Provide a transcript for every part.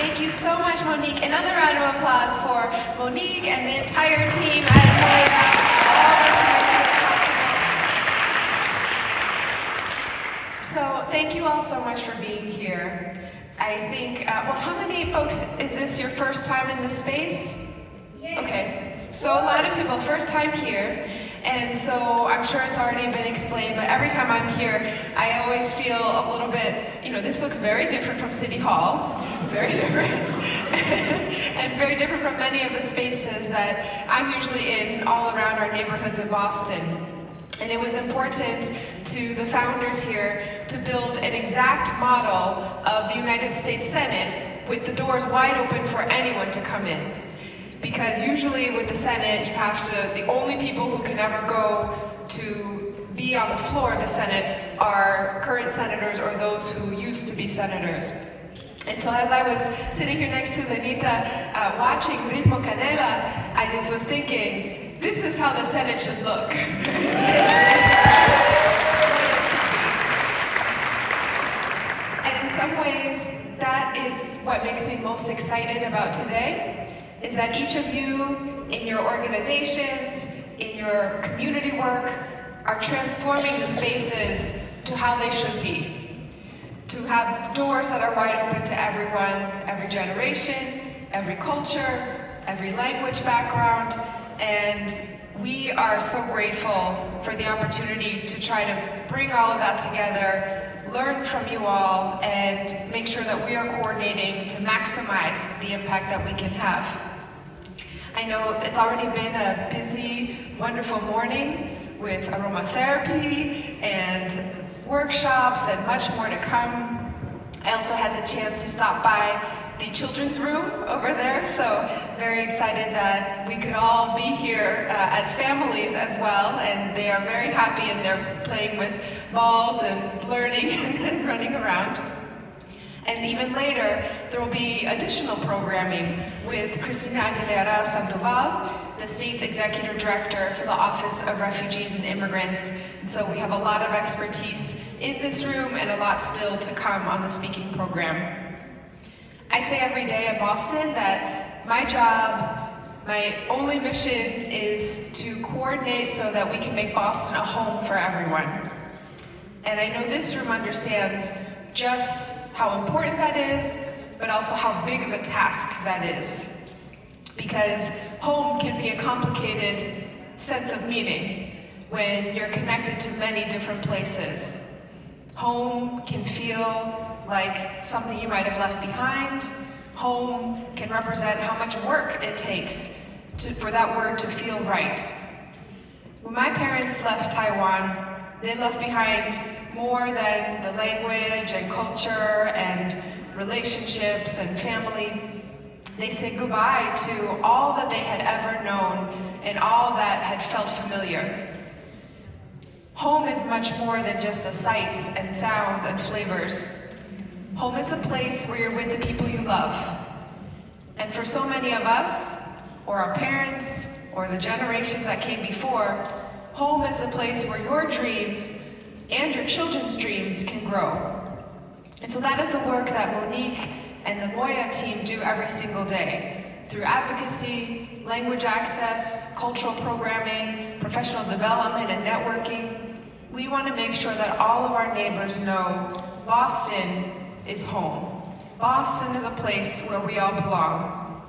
Thank you so much, Monique. Another round of applause for Monique and the entire team at MOIA, all those who made today possible. So thank you all so much for being here. I think, well, how many folks, is this your first time in this space? Okay, so a lot of people, first time here. And so I'm sure it's already been explained, but every time I'm here, I always feel a little bit, this looks very different from City Hall, very different, and very different from many of the spaces that I'm usually in all around our neighborhoods in Boston. And it was important to the founders here to build an exact model of the United States Senate with the doors wide open for anyone to come in. Because usually with the Senate, you have to, the only people who can ever go to be on the floor of the Senate are current senators or those who used to be senators. And so as I was sitting here next to Lenita watching Ritmo Canela, I just was thinking, this is how the Senate should look. This is what it should be. And in some ways, that is what makes me most excited about today. Is that each of you in your organizations, in your community work, are transforming the spaces to how they should be. To have doors that are wide open to everyone, every generation, every culture, every language background, and we are so grateful for the opportunity to try to bring all of that together, learn from you all, and make sure that we are coordinating to maximize the impact that we can have. I know it's already been a busy, wonderful morning with aromatherapy and workshops and much more to come. I also had the chance to stop by the children's room over there, so very excited that we could all be here as families as well, and they are very happy and they're playing with balls and learning and running around. And even later, there will be additional programming with Cristina Aguilera Sandoval, the state's executive director for the Office of Refugees and Immigrants. And so we have a lot of expertise in this room and a lot still to come on the speaking program. I say every day in Boston that my job, my only mission is to coordinate so that we can make Boston a home for everyone. And I know this room understands just how important that is, but also how big of a task that is. Because home can be a complicated sense of meaning when you're connected to many different places. Home can feel like something you might have left behind. Home can represent how much work it takes for that word to feel right. When my parents left Taiwan, they left behind more than the language and culture and relationships and family. They said goodbye to all that they had ever known and all that had felt familiar. Home is much more than just the sights and sounds and flavors. Home is a place where you're with the people you love. And for so many of us, or our parents, or the generations that came before, home is a place where your dreams and your children's dreams can grow. And so that is the work that Monique and the MOIA team do every single day. Through advocacy, language access, cultural programming, professional development, and networking, we want to make sure that all of our neighbors know Boston is home. Boston is a place where we all belong.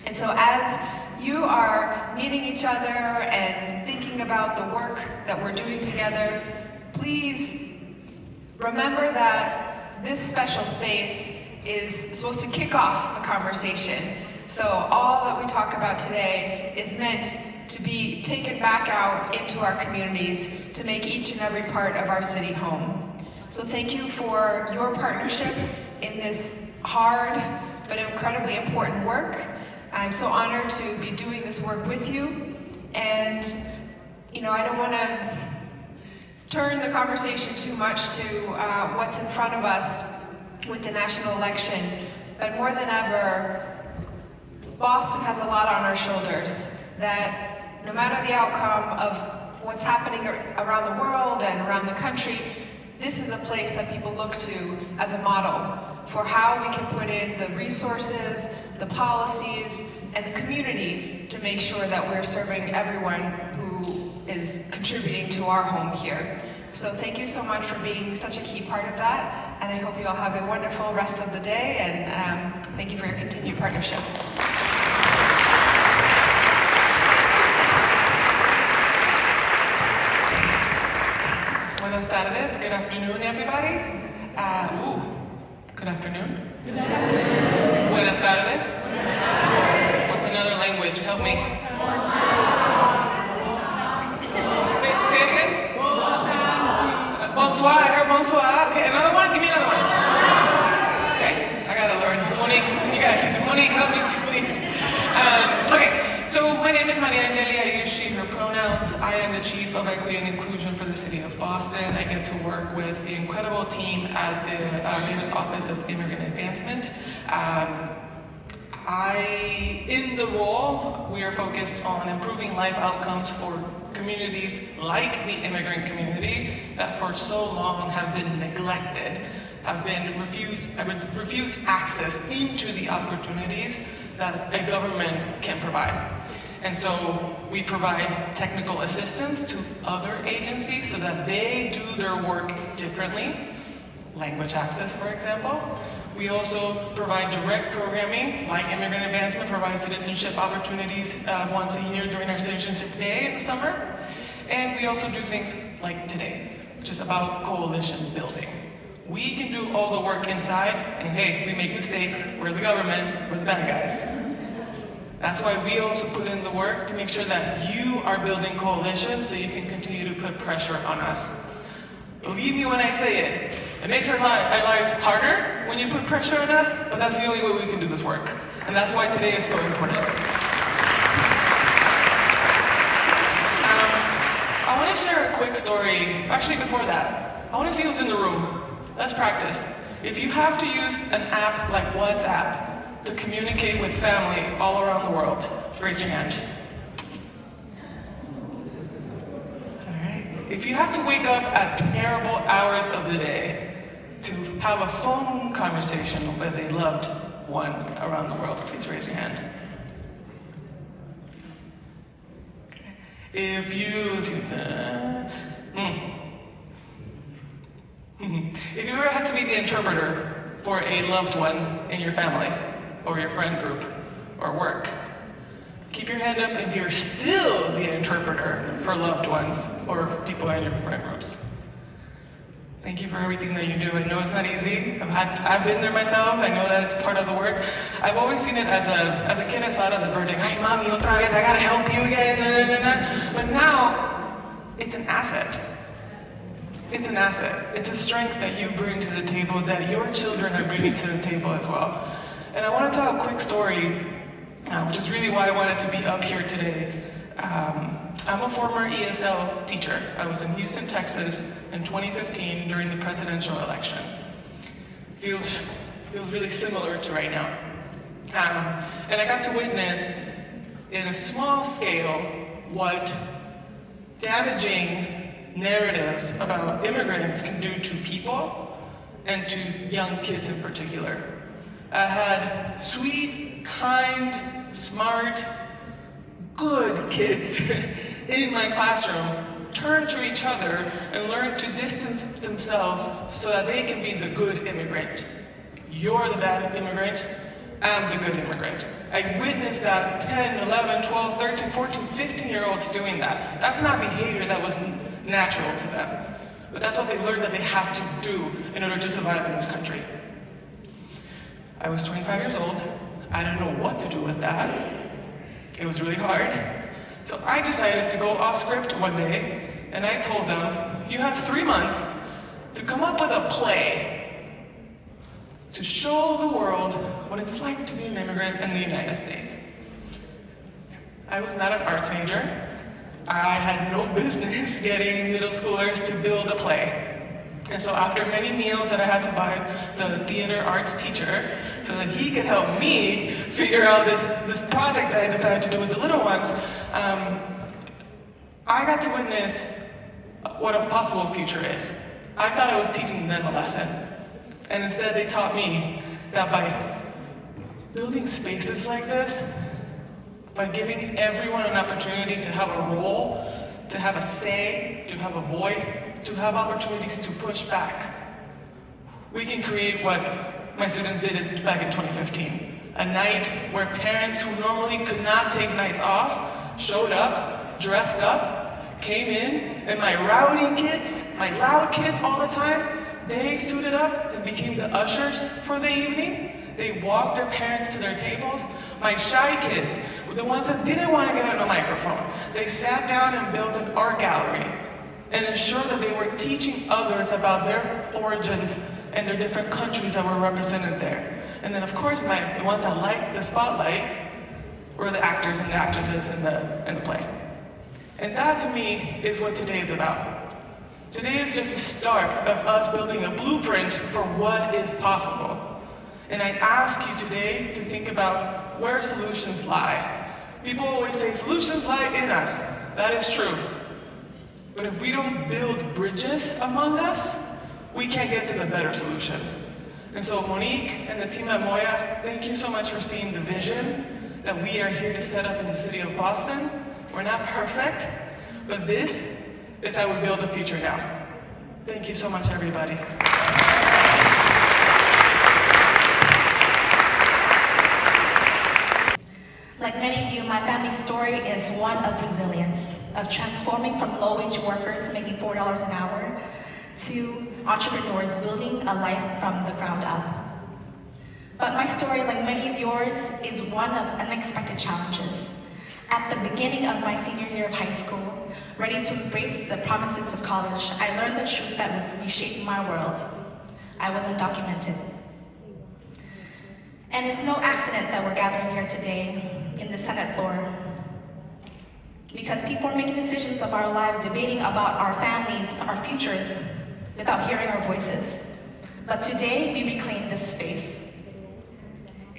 And so as you are meeting each other and thinking about the work that we're doing together, please remember that this special space is supposed to kick off the conversation. So all that we talk about today is meant to be taken back out into our communities to make each and every part of our city home. So thank you for your partnership in this hard but incredibly important work. I'm so honored to be doing this work with you. And I don't want to turn the conversation too much to what's in front of us with the national election, but more than ever, Boston has a lot on our shoulders, that no matter the outcome of what's happening around the world and around the country, this is a place that people look to as a model for how we can put in the resources, the policies, and the community to make sure that we're serving everyone who is contributing to our home here. So thank you so much for being such a key part of that, and I hope you all have a wonderful rest of the day, and thank you for your continued partnership. Buenas tardes, good afternoon everybody. Good afternoon. Good afternoon. Buenas tardes. What's another language? Help me. Say it again. Bonsoir. I heard bonsoir. Okay, another one? Give me another one. Okay, I gotta learn. Monique, you gotta teach me. Monique, help me too, please. Okay, so my name is Maria Angeli. I use she, her pronouns. I am the Chief of Equity and Inclusion for the City of Boston. I get to work with the incredible team at the Mayor's Office of Immigrant Advancement. In the role, we are focused on improving life outcomes for communities like the immigrant community that for so long have been neglected, have been refused access into the opportunities that a government can provide. And so we provide technical assistance to other agencies so that they do their work differently, language access, for example. We also provide direct programming, like Immigrant Advancement provides citizenship opportunities once a year during our Citizenship Day in the summer. And we also do things like today, which is about coalition building. We can do all the work inside, and hey, if we make mistakes, we're the government, we're the bad guys. That's why we also put in the work to make sure that you are building coalitions so you can continue to put pressure on us. Believe me when I say it. It makes our lives harder when you put pressure on us, but that's the only way we can do this work. And that's why today is so important. I want to share a quick story. Actually, before that, I want to see who's in the room. Let's practice. If you have to use an app like WhatsApp to communicate with family all around the world, raise your hand. If you have to wake up at terrible hours of the day to have a phone conversation with a loved one around the world, please raise your hand. Okay. If you, if you ever had to be the interpreter for a loved one in your family, or your friend group, or work, keep your hand up if you're still the interpreter for loved ones or people in your friend groups. Thank you for everything that you do. I know it's not easy. I've been there myself. I know that it's part of the work. I've always seen it as a kid. I saw it as a burden. Ay, mami, otra vez, I gotta help you again. But now, it's an asset. It's an asset. It's a strength that you bring to the table, that your children are bringing to the table as well. And I want to tell a quick story, which is really why I wanted to be up here today. I'm a former ESL teacher. I was in Houston, Texas in 2015 during the presidential election. Feels really similar to right now. And I got to witness in a small scale what damaging narratives about immigrants can do to people and to young kids in particular. I had sweet, kind, smart, good kids in my classroom turn to each other and learn to distance themselves so that they can be the good immigrant. You're the bad immigrant, I'm the good immigrant. I witnessed that 10, 11, 12, 13, 14, 15-year-olds doing that. That's not behavior that was natural to them. But that's what they learned that they had to do in order to survive in this country. I was 25 years old. I didn't know what to do with that. It was really hard. So I decided to go off script one day, and I told them, you have 3 months to come up with a play to show the world what it's like to be an immigrant in the United States. I was not an arts major. I had no business getting middle schoolers to build a play. And so after many meals that I had to buy the theater arts teacher so that he could help me figure out this project that I decided to do with the little ones, I got to witness what a possible future is. I thought I was teaching them a lesson. And instead they taught me that by building spaces like this, by giving everyone an opportunity to have a role, to have a say, to have a voice, to have opportunities to push back, we can create what my students did back in 2015. A night where parents who normally could not take nights off showed up, dressed up, came in, and my rowdy kids, my loud kids all the time, they suited up and became the ushers for the evening. They walked their parents to their tables. My shy kids, the ones that didn't want to get on the microphone, they sat down and built an art gallery and ensured that they were teaching others about their origins and their different countries that were represented there. And then of course, the ones that liked the spotlight were the actors and the actresses in the play. And that to me is what today is about. Today is just a start of us building a blueprint for what is possible. And I ask you today to think about where solutions lie. People always say solutions lie in us. That is true. But if we don't build bridges among us, we can't get to the better solutions. And so Monique and the team at MOIA, thank you so much for seeing the vision that we are here to set up in the city of Boston. We're not perfect, but this is how we build a future now. Thank you so much, everybody. Like many of you, my family's story is one of resilience, of transforming from low-wage workers making $4 an hour to entrepreneurs building a life from the ground up. But my story, like many of yours, is one of unexpected challenges. At the beginning of my senior year of high school, ready to embrace the promises of college, I learned the truth that would reshape my world. I was undocumented. And it's no accident that we're gathering here today in the Senate floor, because people are making decisions of our lives, debating about our families, our futures, without hearing our voices. But today, we reclaim this space.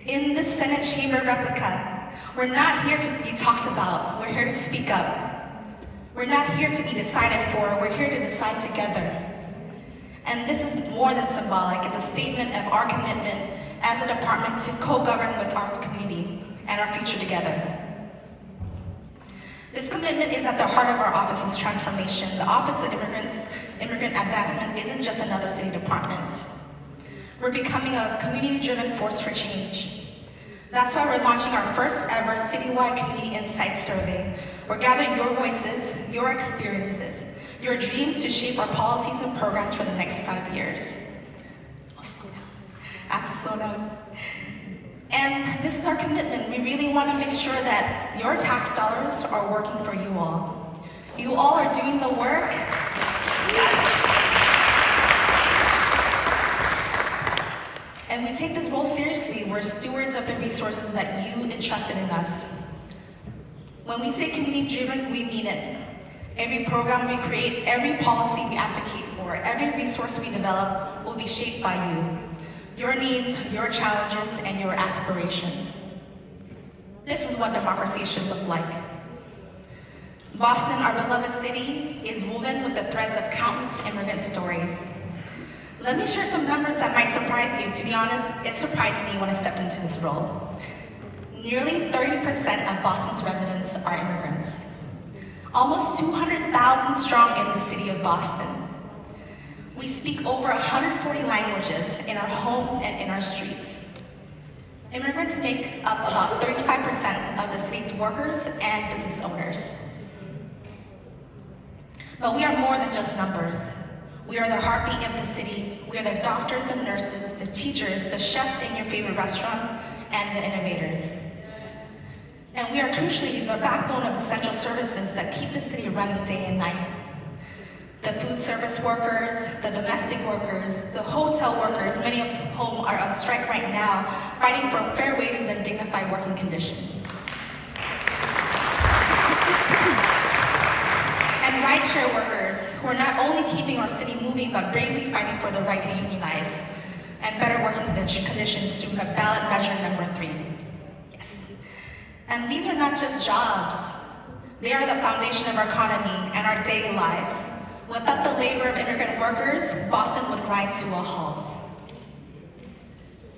In this Senate chamber replica, we're not here to be talked about, we're here to speak up. We're not here to be decided for, we're here to decide together. And this is more than symbolic, it's a statement of our commitment as a department to co-govern with our community and our future together. This commitment is at the heart of our office's transformation. The Office of Immigrant Advancement isn't just another city department. We're becoming a community-driven force for change. That's why we're launching our first ever citywide community insights survey. We're gathering your voices, your experiences, your dreams to shape our policies and programs for the next 5 years. I'll slow down. I have to slow down. And this is our commitment. We really want to make sure that your tax dollars are working for you all. You all are doing the work. Yes. And we take this role seriously. We're stewards of the resources that you entrusted in us. When we say community-driven, we mean it. Every program we create, every policy we advocate for, every resource we develop will be shaped by you. Your needs, your challenges, and your aspirations. This is what democracy should look like. Boston, our beloved city, is woven with the threads of countless immigrant stories. Let me share some numbers that might surprise you. To be honest, it surprised me when I stepped into this role. Nearly 30% of Boston's residents are immigrants. Almost 200,000 strong in the city of Boston. We speak over 140 languages in our homes and in our streets. Immigrants make up about 35% of the city's workers and business owners. But we are more than just numbers. We are the heartbeat of the city. We are the doctors and nurses, the teachers, the chefs in your favorite restaurants, and the innovators. And we are crucially the backbone of essential services that keep the city running day and night. The food service workers, the domestic workers, the hotel workers, many of whom are on strike right now, fighting for fair wages and dignified working conditions. And rideshare workers, who are not only keeping our city moving, but bravely fighting for the right to unionize and better working conditions through ballot measure number 3. Yes. And these are not just jobs. They are the foundation of our economy and our daily lives. Without the labor of immigrant workers, Boston would grind to a halt.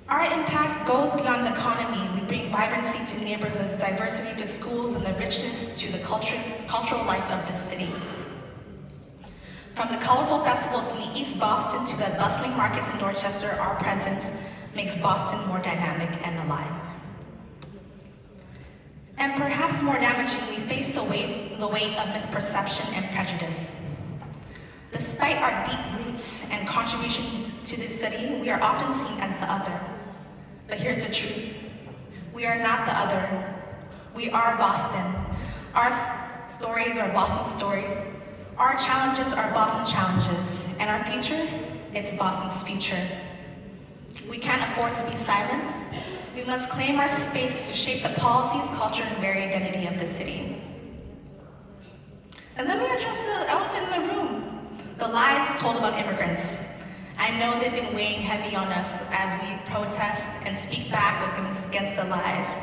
Our impact goes beyond the economy. We bring vibrancy to neighborhoods, diversity to schools, and the richness to the cultural life of the city. From the colorful festivals in East Boston to the bustling markets in Dorchester, our presence makes Boston more dynamic and alive. And perhaps more damaging, we face the weight of misperception and prejudice. Despite our deep roots and contributions to this city, we are often seen as the other. But here's the truth. We are not the other. We are Boston. Our stories are Boston stories. Our challenges are Boston challenges. And our future is Boston's future. We can't afford to be silent. We must claim our space to shape the policies, culture, and very identity of the city. And let me address the elephant in the room, the lies told about immigrants. I know they've been weighing heavy on us as we protest and speak back against the lies.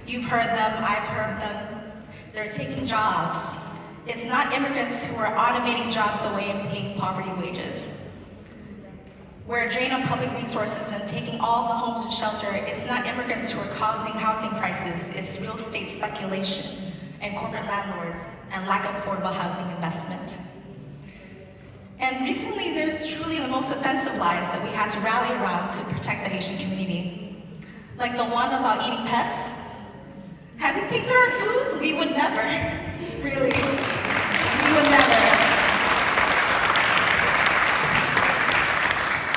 You've heard them, I've heard them. They're taking jobs. It's not immigrants who are automating jobs away and paying poverty wages. We're a drain on public resources and taking all of the homes and shelter. It's not immigrants who are causing housing crisis. It's real estate speculation and corporate landlords and lack of affordable housing investment. And recently, there's truly the most offensive lies that we had to rally around to protect the Haitian community. Like the one about eating pets. Have you tasted our food? We would never. Really. We would never.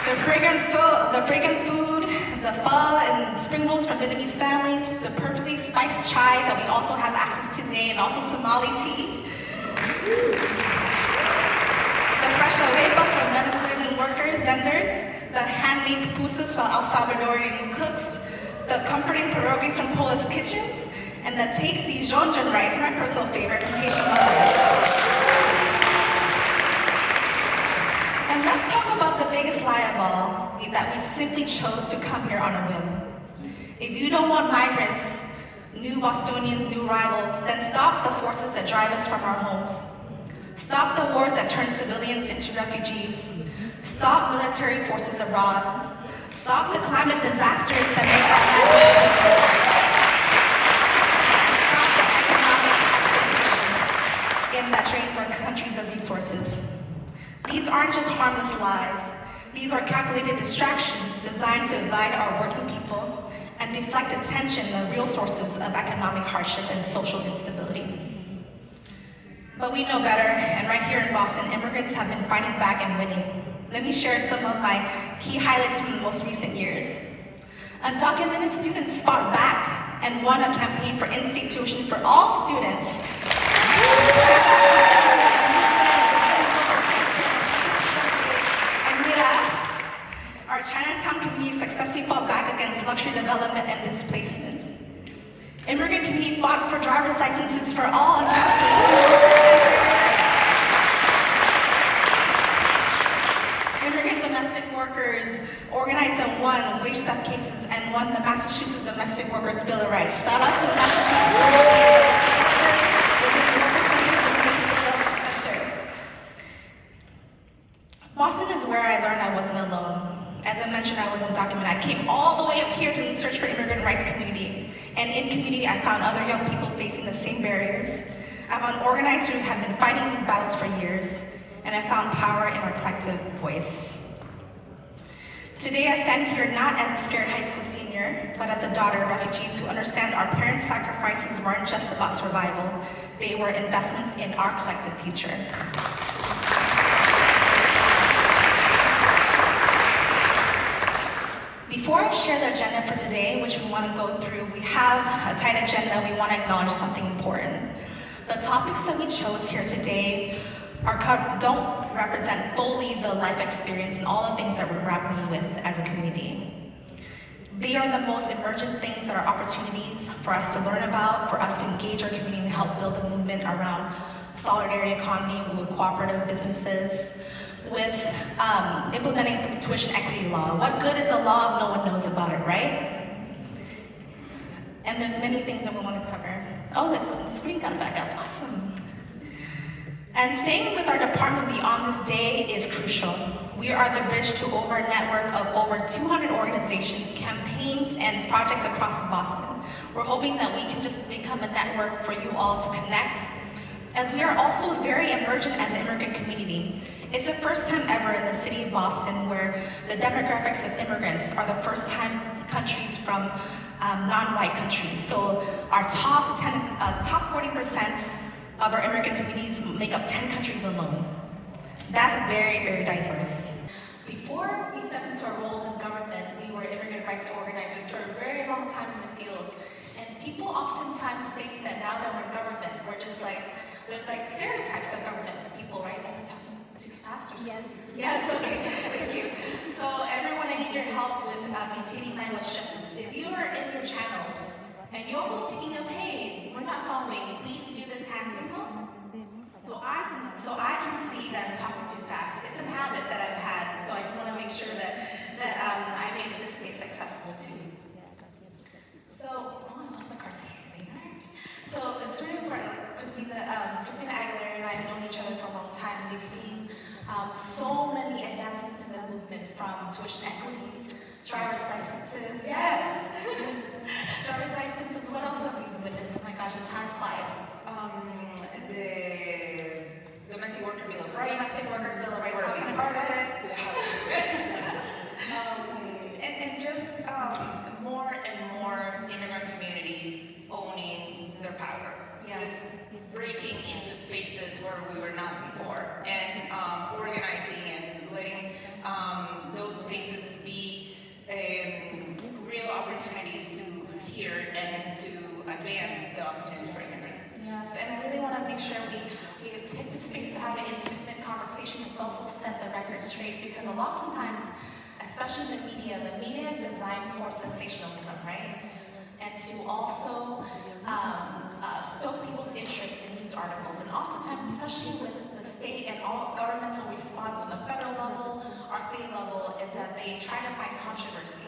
The fragrant food, the pho and spring rolls from Vietnamese families, the perfectly spiced chai that we also have access to today, and also Somali tea. The fresh arepas from Venezuelan workers, vendors, the handmade pupusas from El Salvadorian cooks, the comforting pierogies from Polish kitchens, and the tasty jonjon rice, my personal favorite, from Haitian mothers. And let's talk about the biggest lie of all, that we simply chose to come here on a whim. If you don't want migrants, new Bostonians, new rivals, then stop the forces that drive us from our homes. Stop the wars that turn civilians into refugees. Stop military forces abroad. Stop the climate disasters that make our lives difficult. Stop the economic exploitation that drains our countries of resources. These aren't just harmless lies. These are calculated distractions designed to divide our working people and deflect attention on the real sources of economic hardship and social instability. But we know better, and right here in Boston, immigrants have been fighting back and winning. Let me share some of my key highlights from the most recent years. Undocumented students fought back and won a campaign for in-state tuition for all students. Our Chinatown community successfully fought back against luxury development and displacement. Immigrant community fought for driver's licenses for all in Immigrant domestic workers organized and won wage theft cases and won the Massachusetts Domestic Workers Bill of Rights. Shout out to the Massachusetts Boston is where I learned I wasn't alone. As I mentioned, I was undocumented. I came all the way up here to search for immigrant rights community. And in community, I found other young people facing the same barriers. I found organizers who have been fighting these battles for years. And I found power in our collective voice. Today, I stand here not as a scared high school senior, but as a daughter of refugees who understand our parents' sacrifices weren't just about survival. They were investments in our collective future. Before I share the agenda for today, which we want to go through, we have a tight agenda. We want to acknowledge something important. The topics that we chose here today don't represent fully the life experience and all the things that we're grappling with as a community. They are the most emergent things that are opportunities for us to learn about, for us to engage our community and help build a movement around solidarity economy with cooperative businesses, with implementing the tuition equity law. What good is a law if no one knows about it, right? And there's many things that we want to cover. Oh, the screen got it back up, awesome. And staying with our department beyond this day is crucial. We are the bridge to over a network of over 200 organizations, campaigns, and projects across Boston. We're hoping that we can just become a network for you all to connect, as we are also very emergent as an immigrant community. It's the first time ever in the city of Boston where the demographics of immigrants are the first time countries from non-white countries. So our top 40% of our immigrant communities make up 10 countries alone. That's very, very diverse. Before we stepped into our roles in government, we were immigrant rights organizers for a very long time in the field. And people oftentimes think that now that we're in government, we're just like, there's like stereotypes of government people, right? Am I talking too fast or something? Yes, okay, thank you. So everyone, I need your help with maintaining language justice. If you are in your channels, and you're also picking up, hey, we're not following, please do this hand signal. So I can see that I'm talking too fast. It's a habit that I've had, so I just want to make sure that I make this space accessible to you. So, I lost my cartoon. So it's really important. Christina Aguilera and I have known each other for a long time. We've seen so many advancements in the movement, from tuition equity, driver's licenses. Yes. Driver's licenses. What else have we witnessed? Oh my gosh, the time flies. The Domestic Worker Bill of Rights. Domestic Worker Bill of Rights. We're being part of it. And just more and more immigrant communities owning their power. Yes. Just breaking into spaces where we were not before, and organizing and letting those spaces be real opportunities to hear and to advance the opportunities for immigrants. Yes, and I really want to make sure we take the space to have an intimate conversation. It's also set the record straight, because a lot of times, especially the media is designed for sensationalism, right? And to also stoke people's interest in news articles. And oftentimes, especially with the state and all governmental response on the federal level or city level, is that they try to find controversy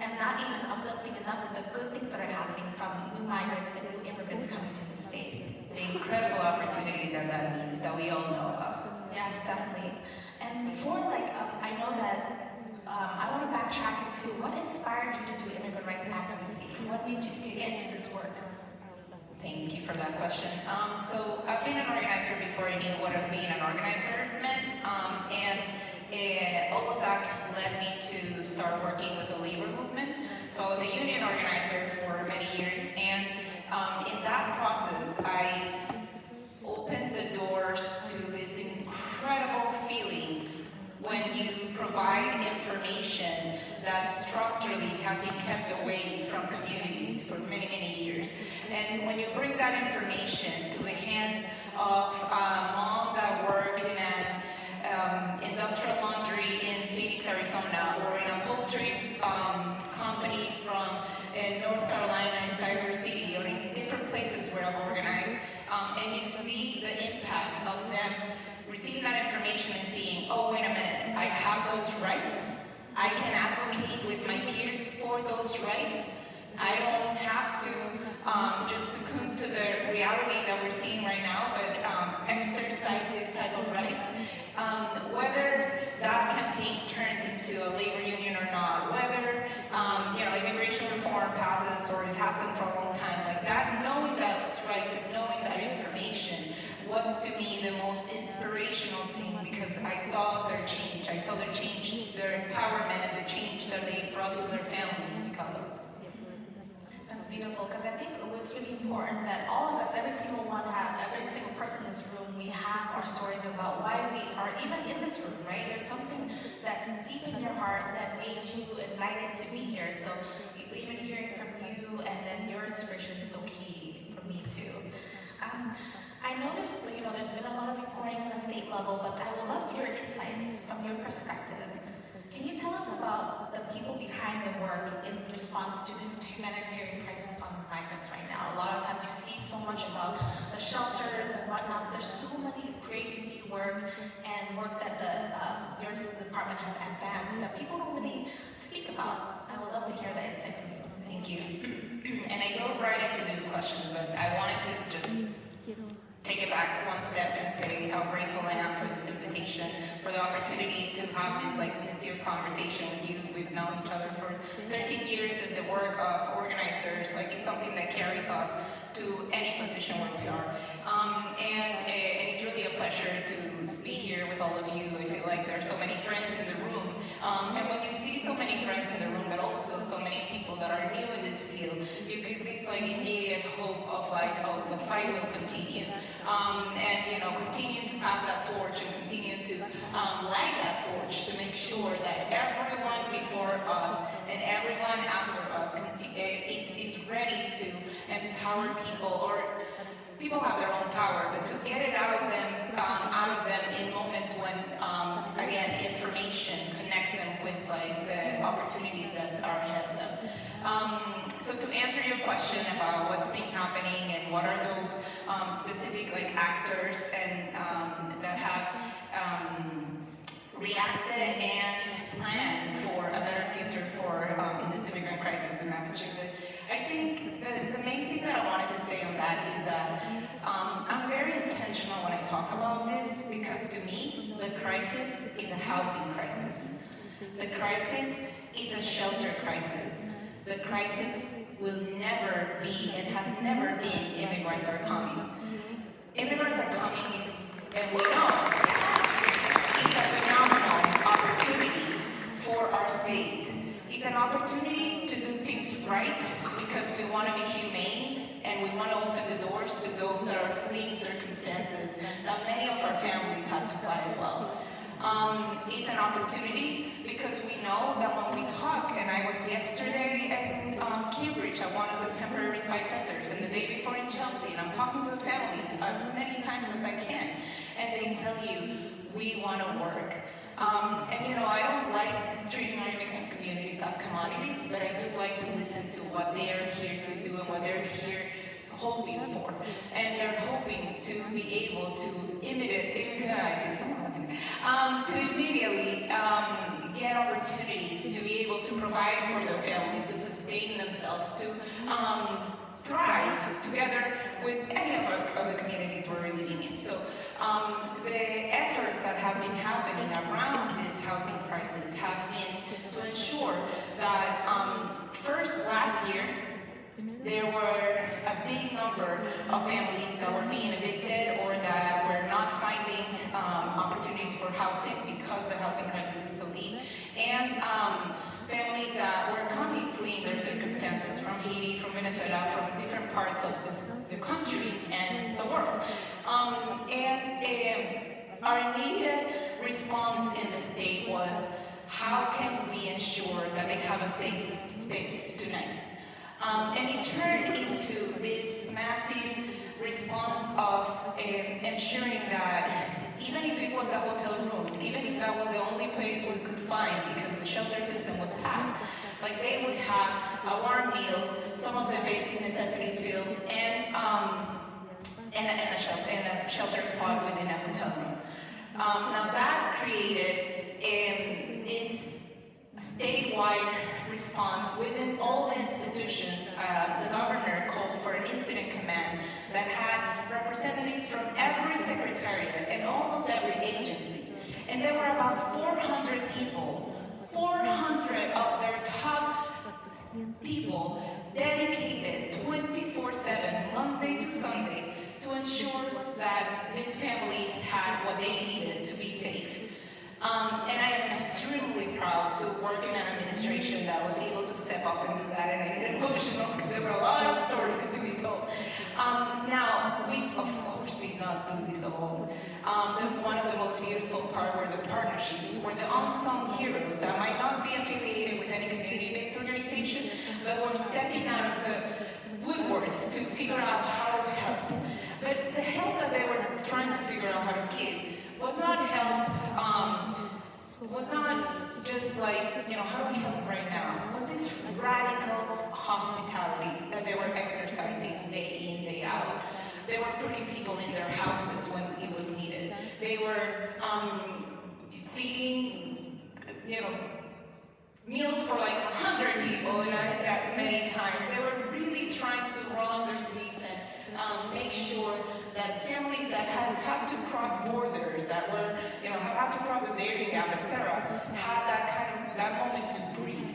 and not even uplifting enough of the good things that are happening from new migrants and new immigrants coming to the state. The incredible opportunity that means, that we all know about. Yes, definitely. And before, I know that I want to backtrack into what inspired you to do immigrant rights advocacy. What made you get into this work? Thank you for that question. So I've been an organizer before I knew what being an organizer meant, and all of that led me to start working with the labor movement. So I was a union organizer for many years, and in that process, I opened the doors to this incredible feeling when you provide information that structurally has been kept away from communities for many, many years. And when you bring that information to the hands of a mom that worked in an industrial laundry in Phoenix, Arizona, or in a poultry company from North Carolina in Cyber City, or in different places where I've organized, and you see the impact of them receiving that information and seeing, oh, wait a minute, I have those rights. I can advocate with my peers for those rights. I don't have to just succumb to the reality that we're seeing right now, but exercise this type of rights. Whether that campaign turns into a labor union or not, whether immigration reform passes or it hasn't for a long time, like that, knowing those rights and knowing that information was to me the most inspirational thing, because I saw their change. I saw their change, their empowerment, and the change that they brought to their families because of it. That's beautiful, because I think it's really important that all of us, every single person in this room, we have our stories about why we are even in this room, right? There's something that's deep in your heart that made you invited to be here. So even hearing from you and then your inspiration is so key for me too. I know there's been a lot of reporting on the state level, but I would love your insights from your perspective. Can you tell us about the people behind the work in response to the humanitarian crisis on migrants right now? A lot of times you see so much about the shelters and whatnot. There's so many great community work and work that your department has advanced that people don't really speak about. I would love to hear that insight from you. Thank you. And I dove right into the questions, but I wanted to just take it back one step and say how grateful I am for this invitation, for the opportunity to have this like sincere conversation with you. We've known each other for 13 years, and the work of organizers, like, it's something that carries us to any position where we are. And it's really a pleasure to be here with all of you. I feel like there's so many friends in the room. And when you see so many friends in the room, but also so many people that are new in this field, you get this like immediate hope of like, oh, the fight will continue. And continue to pass that torch and continue to light that torch to make sure that everyone before us and everyone after us is ready to empower people, or people have their own power, but to get it out of them in moments when, again, information connects them with like the opportunities that are ahead of them. So to answer your question about what's been happening and what are those specific like actors and that have reacted and planned for a better future for in this immigrant crisis in Massachusetts, I think the main thing that I wanted to say on that is that I'm very intentional when I talk about this, because to me, the crisis is a housing crisis. The crisis is a shelter crisis. The crisis will never be and has never been immigrants are coming. Immigrants are coming and we know, it's a phenomenal opportunity for our state. It's an opportunity to do things right because we want to be humane and we want to open the doors to those that are fleeing circumstances that many of our families had to fly as well. It's an opportunity because we know that when we talk, and I was yesterday at Cambridge at one of the temporary respite centers, and the day before in Chelsea, and I'm talking to the families as many times as I can, and they tell you, we want to work. And I don't like treating our immigrant communities as commodities, but I do like to listen to what they are here to do and what they're here hoping for. And they're hoping to be able to immediately get opportunities to be able to provide for their families, to sustain themselves, to thrive together with any of the communities we're living in. So the efforts that have been happening around this housing crisis have been to ensure that first last year, there were a big number of families that were being evicted or that were not finding opportunities for housing because the housing crisis is so deep, and families that were coming, fleeing their circumstances from Haiti, from Venezuela, from different parts of the country and the world. And our immediate response in the state was, how can we ensure that they have a safe space tonight? And it turned into this massive response of ensuring that even if it was a hotel room, even if that was the only place we could find because the shelter system was packed, like they would have a warm meal, some of the basic necessities filled, and a shelter spot within a hotel room. Now that created this statewide response within all the institutions. The governor called for an incident command that had representatives from every secretariat and almost every agency. And there were about 400 people, 400 of their top people dedicated 24/7, Monday to Sunday, to ensure that these families had what they needed to be safe. And I am extremely proud to work in an administration that was able to step up and do that, and I get emotional because there were a lot of stories to be told. Now, we of course did not do this alone. One of the most beautiful parts were the partnerships, were the unsung heroes that might not be affiliated with any community-based organization, that were stepping out of the woodworks to figure out how to help. But the help that they were trying to figure out how to give was not help, was not just like, how do we help right now? It was this radical hospitality that they were exercising day in, day out. They were putting people in their houses when it was needed. They were feeding, meals for like 100 people at many times. They were really trying to roll up their sleeves and make sure that families had to cross borders, that were, have had to cross the dating gap, etc., had that moment to breathe.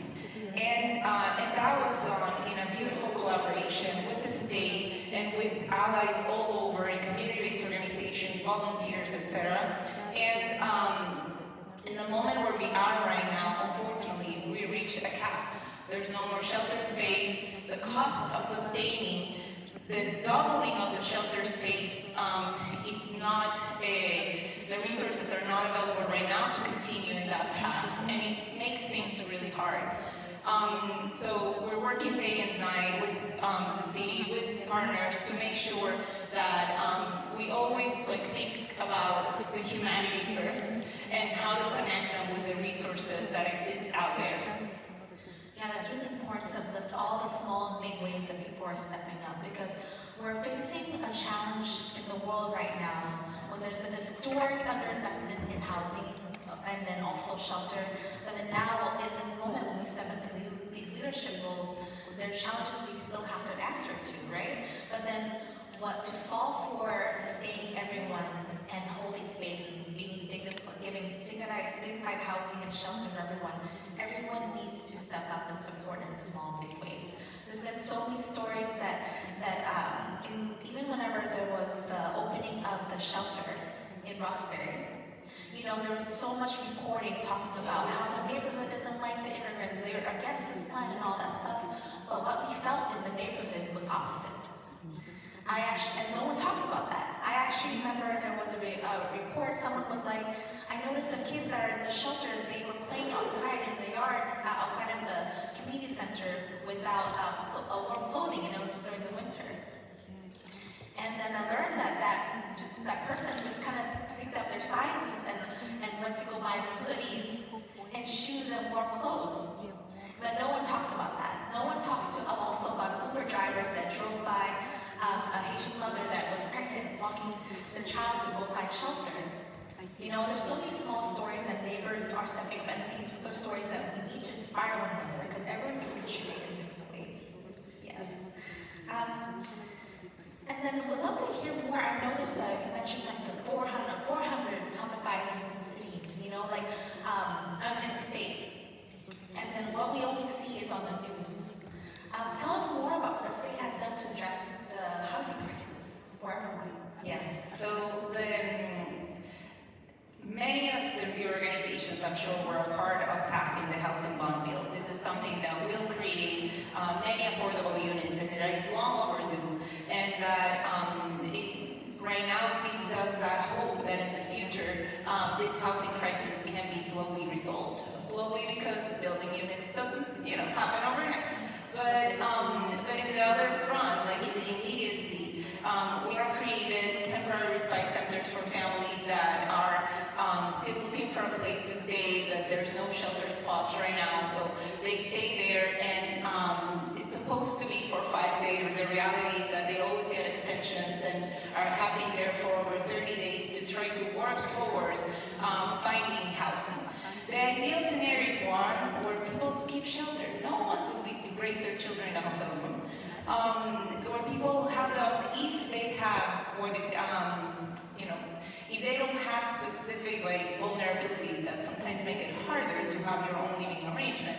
And that was done in a beautiful collaboration with the state and with allies all over, in community-based organizations, volunteers, etc. And in the moment where we are right now, unfortunately, we reached a cap. There's no more shelter space. The cost of sustaining the doubling of the shelter space is not, the resources are not available right now to continue in that path, and it makes things really hard. So we're working day and night with the city, with partners, to make sure that we always think about the humanity first and how to connect them with the resources that exist out there. Yeah, that's really important to lift all the small and big ways that people are stepping up, because we're facing a challenge in the world right now when there's been historic underinvestment in housing and then also shelter. But then now, in this moment, when we step into these leadership roles, there are challenges we still have to answer to, right? But then to solve for sustaining everyone and holding space and being giving dignified housing and shelter for everyone needs to step up and support in small and big ways. There's been so many stories that even whenever there was the opening of the shelter in Roxbury, there was so much reporting talking about how the neighborhood doesn't like the immigrants, they're against this plan and all that stuff. But what we felt in the neighborhood was opposite. And no one talks about that. I actually remember there was a report, someone was like, I noticed the kids that are in the shelter, they were playing outside in the yard, outside of the community center without warm clothing, and it was during the winter. And then I learned that person just kind of picked up their sizes and went to go buy hoodies and shoes and warm clothes. But no one talks about that. No one talks also about Uber drivers that drove by a Haitian mother that was pregnant, walking the child to go find shelter. There's so many small stories that neighbors are stepping up, and these are stories that we need to inspire one another, because everyone can contribute in different ways. Yes. And then we'd love to hear more. I know you mentioned the 400 top advisors in the city, in the state. And then what we always see is on the news. Tell us more about what the state has done to address the housing crisis for everyone. Yes, so many of the reorganizations, I'm sure, were a part of passing the housing bond bill. This is something that will create many affordable units, and that is long overdue, and that right now it gives us that hope that in the future this housing crisis can be slowly resolved. Slowly, because building units doesn't happen overnight. But in the other front, in the immediacy, we have created temporary respite centers for families that are still looking for a place to stay, that there's no shelter spots right now, so they stay there, and it's supposed to be for 5 days. The reality is that they always get extensions and have been there for over 30 days to try to work towards finding housing. The ideal scenario is one where people keep shelter. No one wants to raise their children in a hotel room. Where people have if they have if they don't have specific vulnerabilities that sometimes make it harder to have your own living arrangement,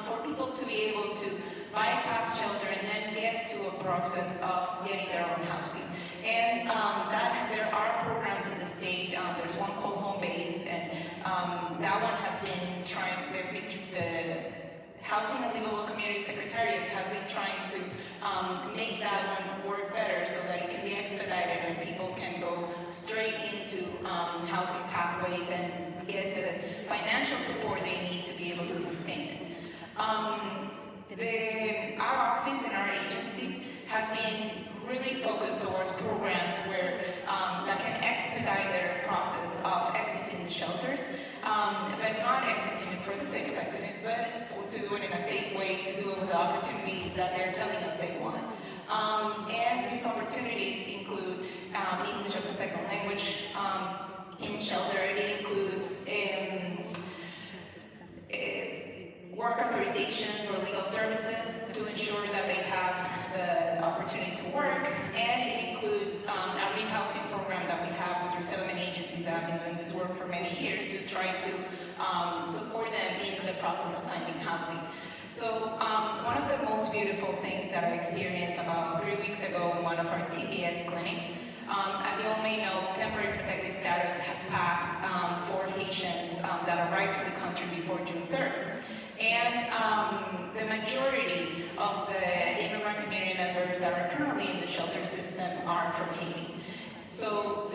for people to be able to bypass shelter and then get to a process of getting their own housing. And that there are programs in the state. There's one called Home Based, and that one has been trying. The Housing and Livable Community Secretariat has been trying to make that one work better so that it can be expedited and people can go straight into housing pathways and get the financial support they need to be able to sustain it. Our office and our agency has been really focused towards programs where that can expedite their process of exiting the shelters, but not exiting it for the sake of exiting, but to do it in a safe way, to do it with the opportunities that they're telling us they want. And these opportunities include English as a second language in shelter. It includes work authorizations or legal services to ensure that they have the opportunity to work, and it includes a rehousing program that we have been doing this work for many years to try to support them in the process of finding housing. So one of the most beautiful things that I experienced about 3 weeks ago in one of our TPS clinics, as you all may know, temporary protective status had passed for Haitians that arrived to the country before June 3rd. And the majority of the immigrant community members that are currently in the shelter system are from Haiti. So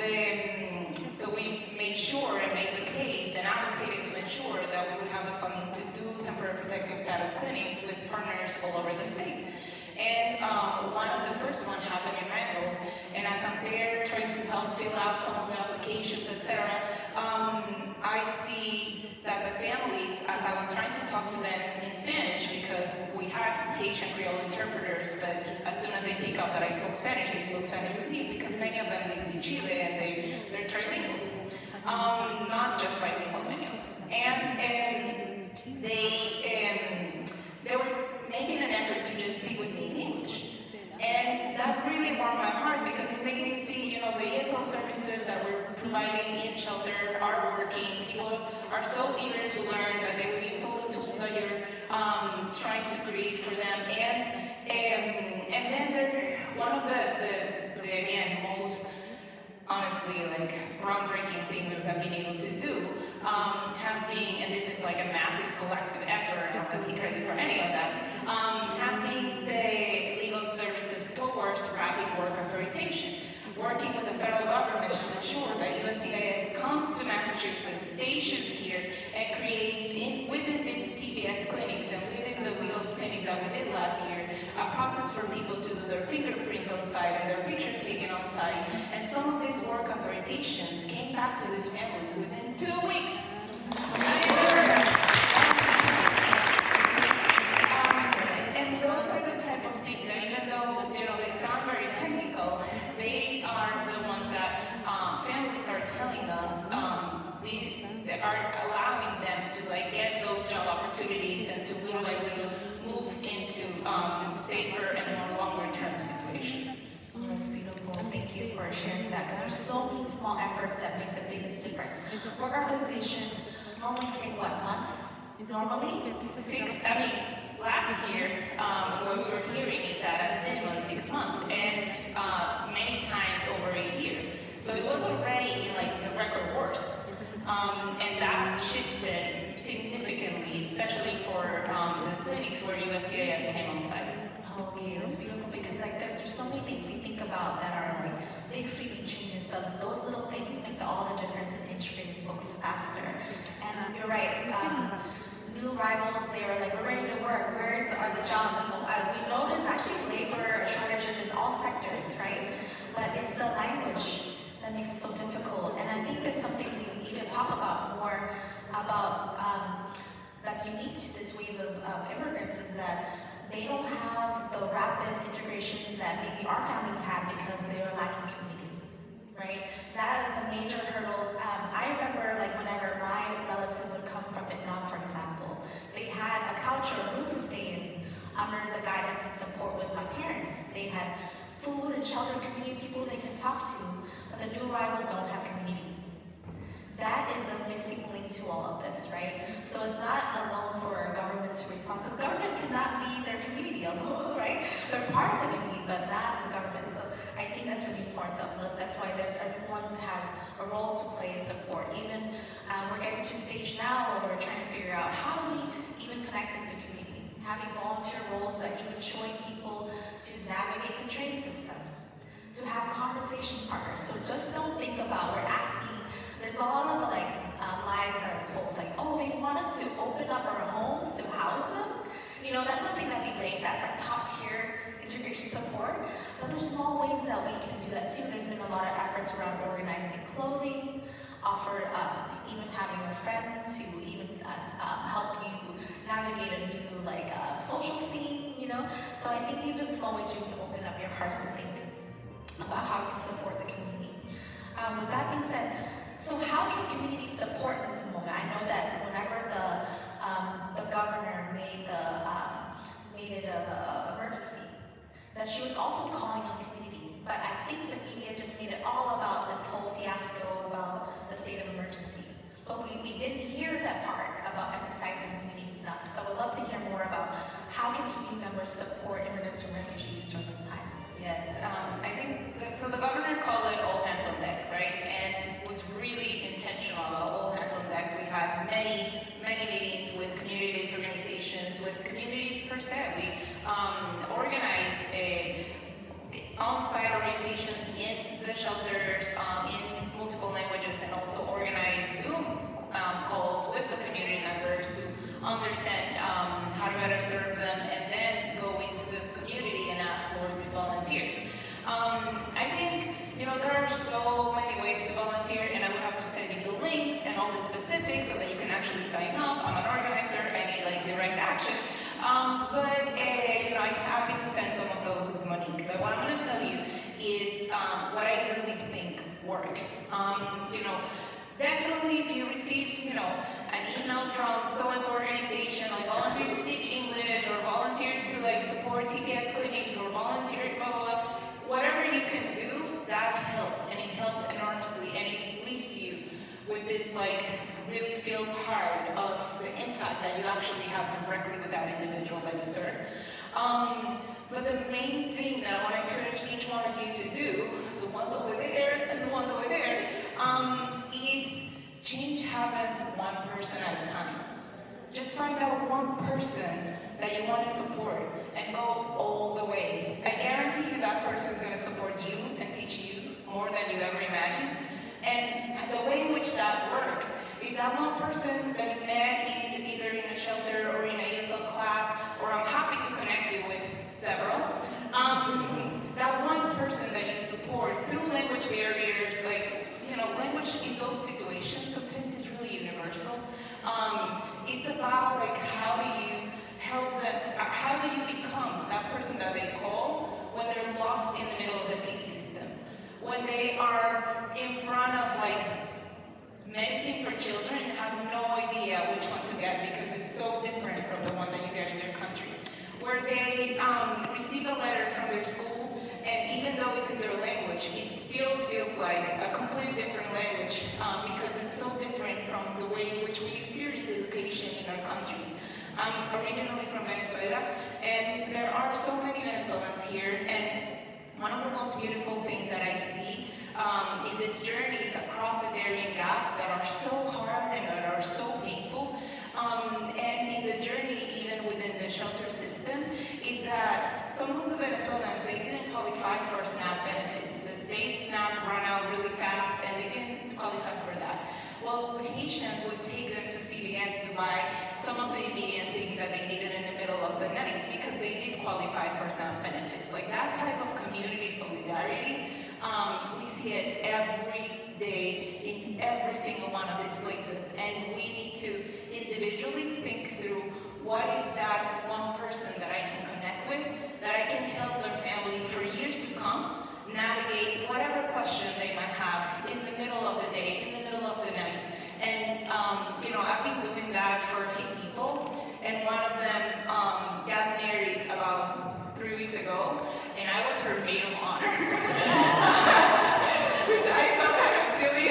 we made sure and made the case and advocated to ensure that we would have the funding to do temporary protective status clinics with partners all over the state. And one of the first ones happened in Randolph, and as I'm there trying to help fill out some of the applications, etc., I see that the families, as I was trying to talk to them in Spanish, because we had Haitian Creole interpreters, but as soon as they pick up that I spoke Spanish, they spoke Spanish with me, because many of them live in Chile and they're trilingual, not just bilingual, many of them. And they were making an effort to just speak with me in English. And that really warmed my heart, because it made me see, the ESL services that we're providing in shelter are working. People are so eager to learn that they would use all the tools that you're trying to create for them. And then there's one of the again, most honestly, groundbreaking thing we have been able to do has been, and this is like a massive collective effort, I'm not taking credit for any of that, has been the legal services towards rapid work authorization, working with the federal government to ensure that USCIS comes to Massachusetts, stations here, and creates within these TPS clinics and within the legal clinics that we did last year, a process for people to do their fingerprints on site and their picture taken on site. And some of these work authorizations came back to these families within 2 weeks. And those are the type of things that, even though they sound very technical, they are the ones that families are telling us they are allowing them to get those job opportunities and to little by little move into safer and more longer-term situations. That's beautiful. Thank you for sharing that, because there's so many small efforts that make the biggest difference. Work organizations normally take months? Normally? Last year, what we were hearing is that at minimum 6 months, and many times over a year. So it was already in the record worst. And that shifted significantly, especially for the clinics where USCIS came on site. Okay, that's beautiful, because there's so many things we think about that are big sweeping changes, but those little things make all the difference in integrating folks faster. And you're right, new arrivals, they were we're ready to work, where are the jobs? We know there's actually labor shortages in all sectors, right? But it's the language that makes it so difficult. And I think there's something we need to talk about more about that's unique to this wave of immigrants, is that they don't have the rapid integration that maybe our families had because they were lacking community, right? That is a major hurdle. I remember whenever my relative would come from Vietnam, for example, they had a couch or a room to stay in under the guidance and support with my parents. They had food and shelter and community people they can talk to, but the new arrivals don't have community. That is a missing link to all of this, right? So it's not alone for government to respond, because government cannot be their community alone, right? They're part of the community, but not the government. So I think that's really important to uplift. That's why everyone has a role to play and support. Even we're getting to a stage now where we're trying to figure out how do we even connect into community, having volunteer roles that even showing people to navigate the train system, to have conversation partners. So just don't think about, we're asking, there's a lot of lies that are told. It's oh, they want us to open up our homes to house them. That's something that'd be great. That's top tier integration support. But there's small ways that we can do that too. There's been a lot of efforts around organizing clothing, even having your friends who even help you navigate a new social scene. So I think these are the small ways you can open up your hearts and think about how you can support the community. With that being said, so how can community support in this moment? I know that whenever the governor made it an emergency, that she was also calling on community. But I think the media just made it all about this whole fiasco about the state of emergency. But we didn't hear that part about emphasizing community enough. So I would love to hear more about how can community members support immigrants and refugees during this time. Yes, I think, so the governor called it all hands on deck, right? And was really intentional about all hands on deck. We had many meetings with community-based organizations, with communities per se. We organized on-site orientations in the shelters in multiple languages, and also organized Zoom calls with the community members to understand how to better serve them, and then go into the community and ask for these volunteers. I think, there are so many ways to volunteer, and I would have to send you the links and all the specifics so that you can actually sign up. I'm an organizer, I need direct action. I'm happy to send some of those with Monique. But what I'm going to tell you is what I really think works. Definitely, if you receive, an email from so-and-so organization, like volunteer to teach English, or volunteer to support TPS clinics, or volunteer, blah, blah, blah, whatever you can do, that helps, and it helps enormously, and it leaves you with this really filled heart of the impact that you actually have directly with that individual that you serve. But the main thing that I want to encourage each one of you to do, the ones over there and the ones over there, is change happens one person at a time. Just find out one person that you want to support and go all the way. I guarantee you that person is going to support you and teach you more than you ever imagined. And the way in which that works is that one person that you met either in a shelter or in a ESL class, or I'm happy to connect you with several, that one person that you support through language barriers, language in those situations sometimes is really universal. It's about how do you help them, how do you become that person that they call when they're lost in the middle of the T system, when they are in front of medicine for children and have no idea which one to get because it's so different from the one that you get in your country, where they receive a letter from their school, and even though it's in their language, it still feels like a completely different language because it's so different from the way in which we experience education in our countries. I'm originally from Venezuela, and there are so many Venezuelans here, and one of the most beautiful things that I see in this journey is across the Darien Gap that are so hard and that are so painful, and in the journey even within the shelter system, is that some of the Venezuelans, they didn't qualify for SNAP benefits. The state SNAP ran out really fast and they didn't qualify for that. Well, the Haitians would take them to CVS to buy some of the immediate things that they needed in the middle of the night because they did qualify for SNAP benefits. That type of community solidarity, we see it every day in every single one of these places, and we need to individually think through what is that one person that I can connect with, that I can help their family for years to come, navigate whatever question they might have in the middle of the day, in the middle of the night. And I've been doing that for a few people, and one of them got married about 3 weeks ago, and I was her maid of honor, which I felt kind of silly.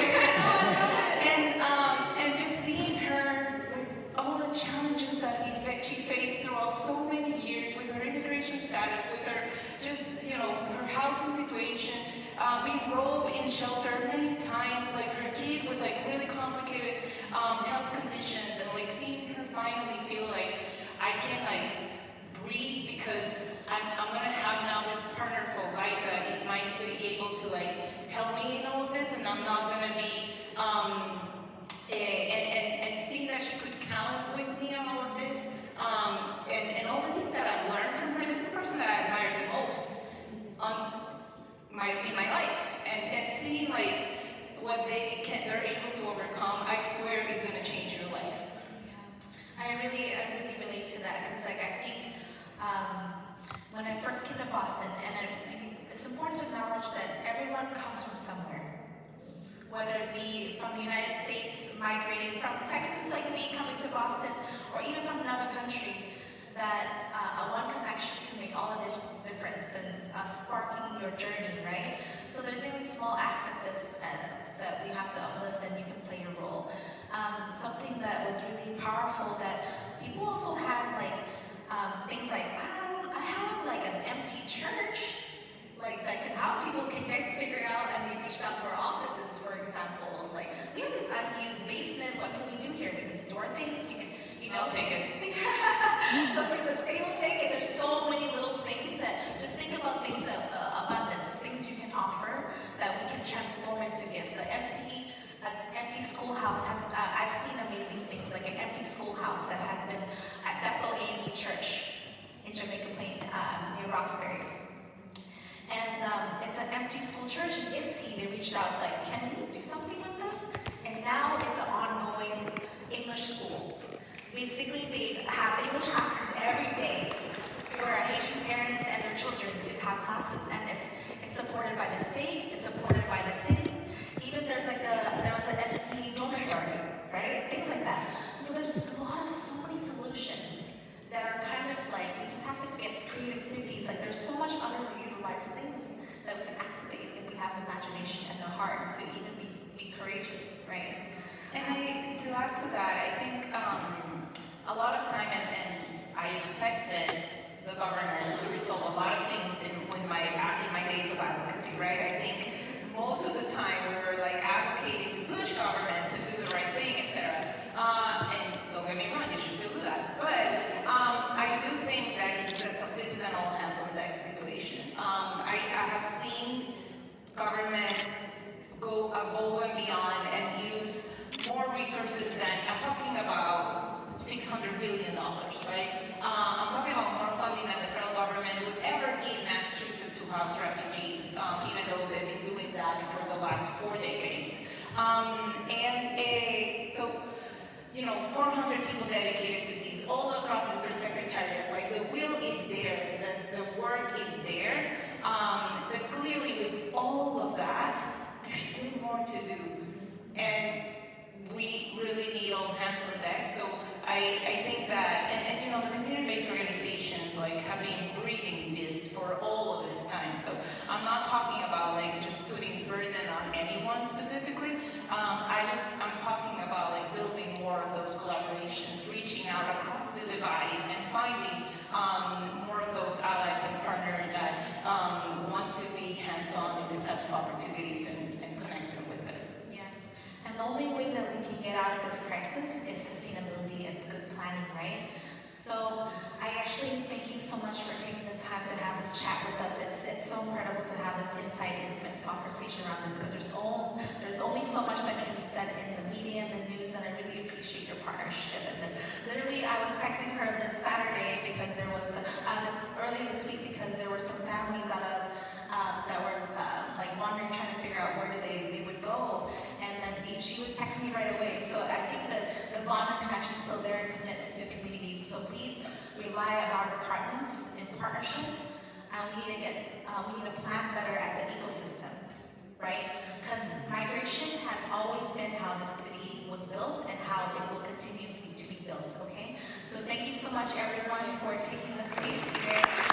and just seeing her with all the challenges that she faced throughout so many years with her immigration status, with her her housing situation, being rolled in shelter many times, her kid with really complicated health conditions, and seeing her finally feel I can breathe because I'm gonna have now this partner for life that it might be able to help me in all of this, and I'm not gonna be and seeing that she could count with me on all of this, and all the things that I've learned from her. This is the person that I admire the most in my life, and seeing what they're able to overcome, I swear is going to change your life. Yeah. I really relate to that because I think when I first came to Boston, and it's important to acknowledge that everyone comes from somewhere, whether it be from the United States, migrating from Texas like me, coming to Boston, or even from another country, that one connection can make all of this difference than sparking your journey, right? So there's even small acts like this that we have to uplift, and you can things. We can, I'll take it. So for the state will take it. There's so many little things that just think about things of abundance, things you can offer that we can transform into gifts. An empty schoolhouse has. I've seen amazing things, like an empty schoolhouse that has been at Bethel AME Church in Jamaica Plain near Roxbury. And it's an empty school church in IFC. They reached out, it's like, can we do something with this? And now it's an ongoing English school. Basically, they have English classes every day for Haitian parents and their children to have classes, and it's supported by the state, it's supported by the city. Even there was an MC dormitory, right? Things like that. So there's so many solutions that are kind of like, we just have to get creativity. It's like there's so much underutilized things that we can activate if we have imagination and the heart to even be courageous, right? And to add to that, I think a lot of time, and I expected the government to resolve a lot of things in my days of advocacy, right? I think most of the time we were like advocating to push government to do the right thing, etc. And don't get me wrong, you should still do that. But I do think that it's an all hands on deck situation. I have seen government go above and beyond and use more resources than, I'm talking about $600 billion, right? I'm talking about more funding than the federal government would ever give Massachusetts to house refugees, even though they've been doing that for the last 4 decades. So, 400 people dedicated to these, all across different secretariats. Like, the will is there, the work is there, but clearly with all of that, there's still more to do. And we really need all hands on deck. So I think that, and the community-based organizations have been breathing this for all of this time. So I'm not talking about just putting burden on anyone specifically. I'm talking about building more of those collaborations, reaching out across the divide, and finding more of those allies and partners that want to be hands-on in this type of opportunities and connect them with it. Yes, and the only way that we can get out of this crisis is sustainability and good planning, right? So I actually thank you so much for taking the time to have this chat with us. It's so incredible to have this intimate conversation around this, because there's only so much that can be said in the media and the news, and I really appreciate your partnership in this. Literally, I was texting her this Saturday because there was earlier this week, because there were some families that were wandering, trying to figure out where they would go, and then she would text me right away. So I think that the bond and connection is still there, and commitment to community. So please rely on our departments in partnership, and we need to plan better as an ecosystem, right? Because migration has always been how the city was built and how it will continue to be built. Okay. So thank you so much, everyone, for taking the space here.